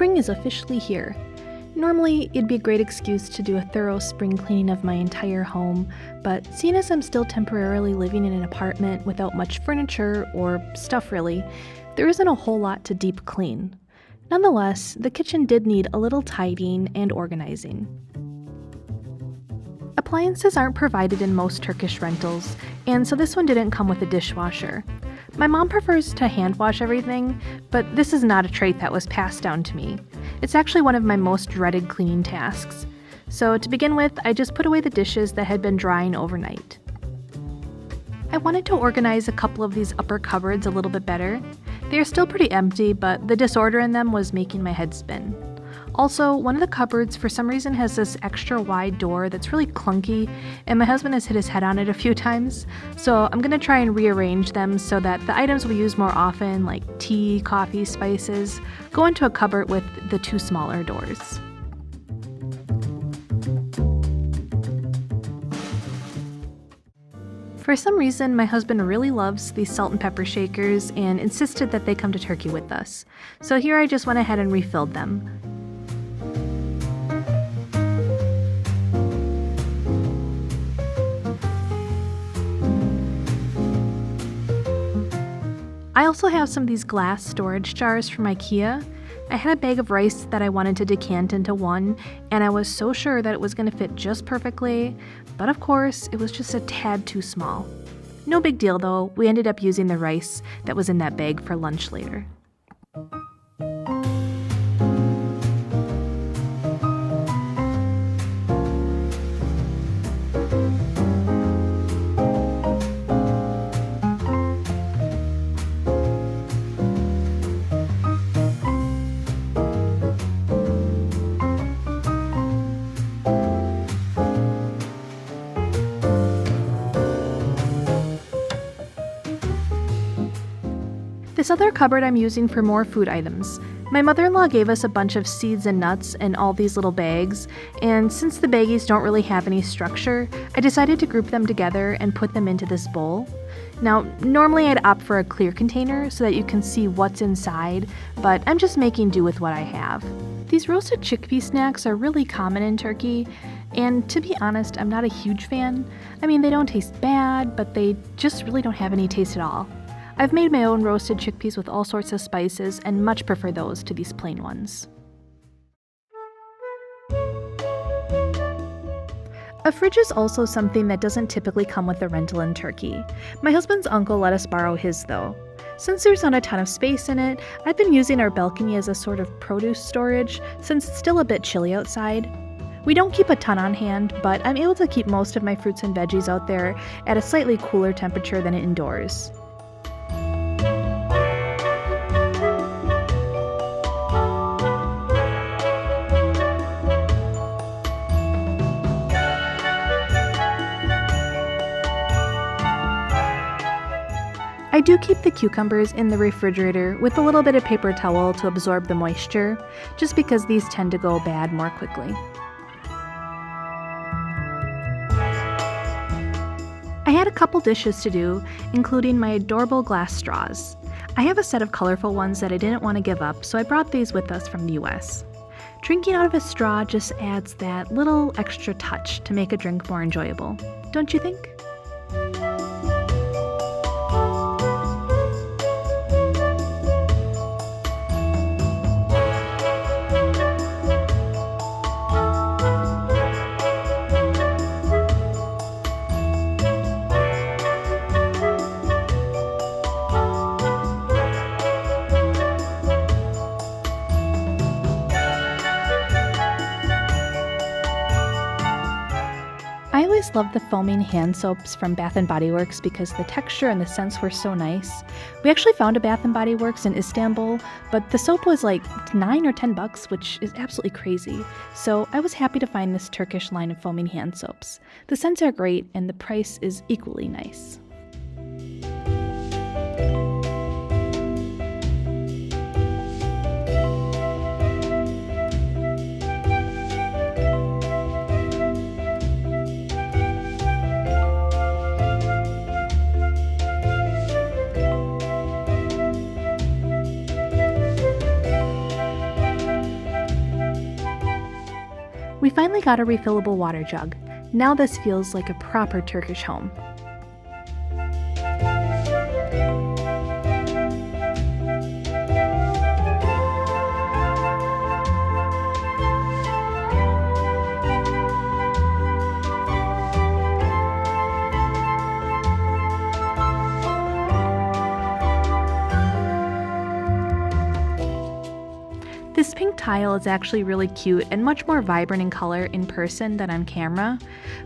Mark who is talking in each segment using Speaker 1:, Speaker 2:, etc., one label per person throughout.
Speaker 1: Spring is officially here. Normally, it'd be a great excuse to do a thorough spring cleaning of my entire home, but seeing as I'm still temporarily living in an apartment without much furniture, or stuff really, there isn't a whole lot to deep clean. Nonetheless, the kitchen did need a little tidying and organizing. Appliances aren't provided in most Turkish rentals, and so this one didn't come with a dishwasher. My mom prefers to hand wash everything, but this is not a trait that was passed down to me. It's actually one of my most dreaded cleaning tasks. So to begin with, I just put away the dishes that had been drying overnight. I wanted to organize a couple of these upper cupboards a little bit better. They are still pretty empty, but the disorder in them was making my head spin. Also, one of the cupboards for some reason has this extra wide door that's really clunky, and my husband has hit his head on it a few times, so I'm gonna try and rearrange them so that the items we use more often, like tea, coffee, spices, go into a cupboard with the two smaller doors. For some reason, my husband really loves these salt and pepper shakers and insisted that they come to Turkey with us, so here I just went ahead and refilled them. I also have some of these glass storage jars from IKEA. I had a bag of rice that I wanted to decant into one, and I was so sure that it was going to fit just perfectly, but of course, it was just a tad too small. No big deal though, we ended up using the rice that was in that bag for lunch later. This other cupboard I'm using for more food items. My mother-in-law gave us a bunch of seeds and nuts in all these little bags, and since the baggies don't really have any structure, I decided to group them together and put them into this bowl. Now, normally I'd opt for a clear container so that you can see what's inside, but I'm just making do with what I have. These roasted chickpea snacks are really common in Turkey, and to be honest, I'm not a huge fan. I mean, they don't taste bad, but they just really don't have any taste at all. I've made my own roasted chickpeas with all sorts of spices and much prefer those to these plain ones. A fridge is also something that doesn't typically come with a rental in Turkey. My husband's uncle let us borrow his though. Since there's not a ton of space in it, I've been using our balcony as a sort of produce storage since it's still a bit chilly outside. We don't keep a ton on hand, but I'm able to keep most of my fruits and veggies out there at a slightly cooler temperature than indoors. I do keep the cucumbers in the refrigerator with a little bit of paper towel to absorb the moisture, just because these tend to go bad more quickly. I had a couple dishes to do, including my adorable glass straws. I have a set of colorful ones that I didn't want to give up, so I brought these with us from the US. Drinking out of a straw just adds that little extra touch to make a drink more enjoyable, don't you think? I always loved the foaming hand soaps from Bath & Body Works because the texture and the scents were so nice. We actually found a Bath & Body Works in Istanbul, but the soap was like $9 or $10, which is absolutely crazy. So I was happy to find this Turkish line of foaming hand soaps. The scents are great and the price is equally nice. We finally got a refillable water jug. Now this feels like a proper Turkish home. This pink tile is actually really cute and much more vibrant in color in person than on camera,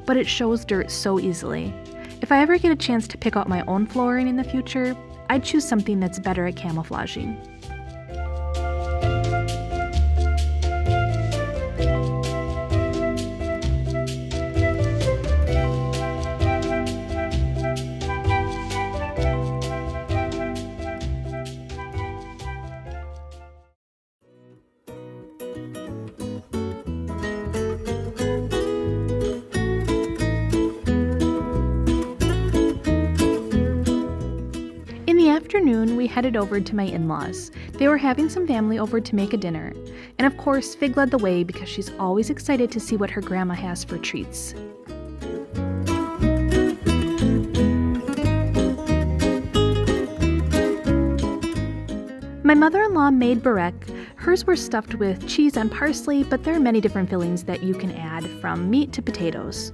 Speaker 1: but it shows dirt so easily. If I ever get a chance to pick out my own flooring in the future, I'd choose something that's better at camouflaging. Afternoon, we headed over to my in-laws. They were having some family over to make a dinner. And of course, Fig led the way because she's always excited to see what her grandma has for treats. My mother-in-law made Börek. Hers were stuffed with cheese and parsley, but there are many different fillings that you can add, from meat to potatoes.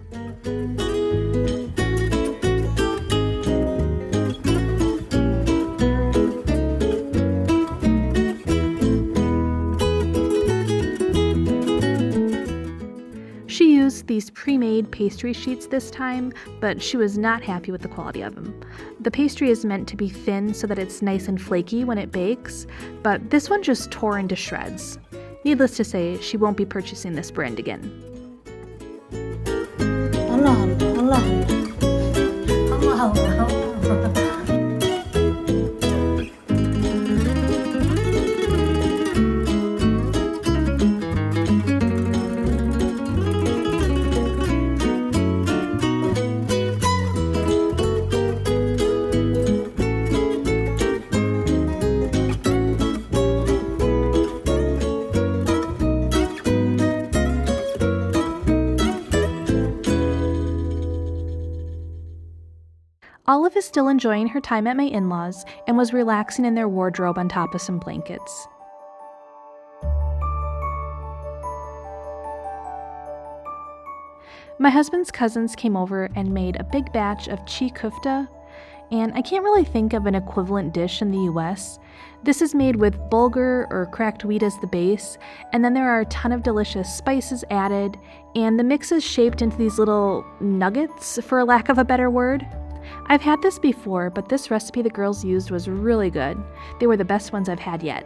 Speaker 1: She used these pre-made pastry sheets this time, but she was not happy with the quality of them. The pastry is meant to be thin so that it's nice and flaky when it bakes, but this one just tore into shreds. Needless to say, she won't be purchasing this brand again.
Speaker 2: Allah Allah, Allah Allah, Allah Allah.
Speaker 1: Olive is still enjoying her time at my in-laws and was relaxing in their wardrobe on top of some blankets. My husband's cousins came over and made a big batch of Çiğ Köfte, and I can't really think of an equivalent dish in the US. This is made with bulgur or cracked wheat as the base, and then there are a ton of delicious spices added, and the mix is shaped into these little nuggets, for lack of a better word. I've had this before, but this recipe the girls used was really good. They were the best ones I've had yet.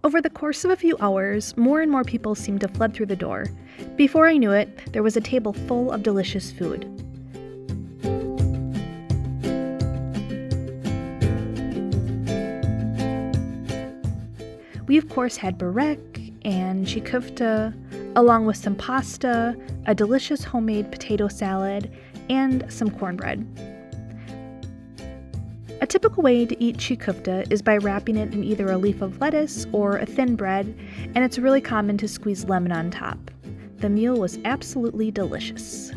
Speaker 1: Over the course of a few hours, more and more people seemed to flood through the door. Before I knew it, there was a table full of delicious food. We of course had Börek and Çiğ Köfte, along with some pasta, a delicious homemade potato salad, and some cornbread. A typical way to eat Çiğ Köfte is by wrapping it in either a leaf of lettuce or a thin bread, and it's really common to squeeze lemon on top. The meal was absolutely delicious.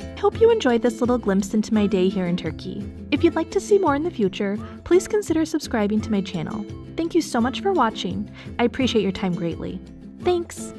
Speaker 1: I hope you enjoyed this little glimpse into my day here in Turkey. If you'd like to see more in the future, please consider subscribing to my channel. Thank you so much for watching. I appreciate your time greatly. Thanks!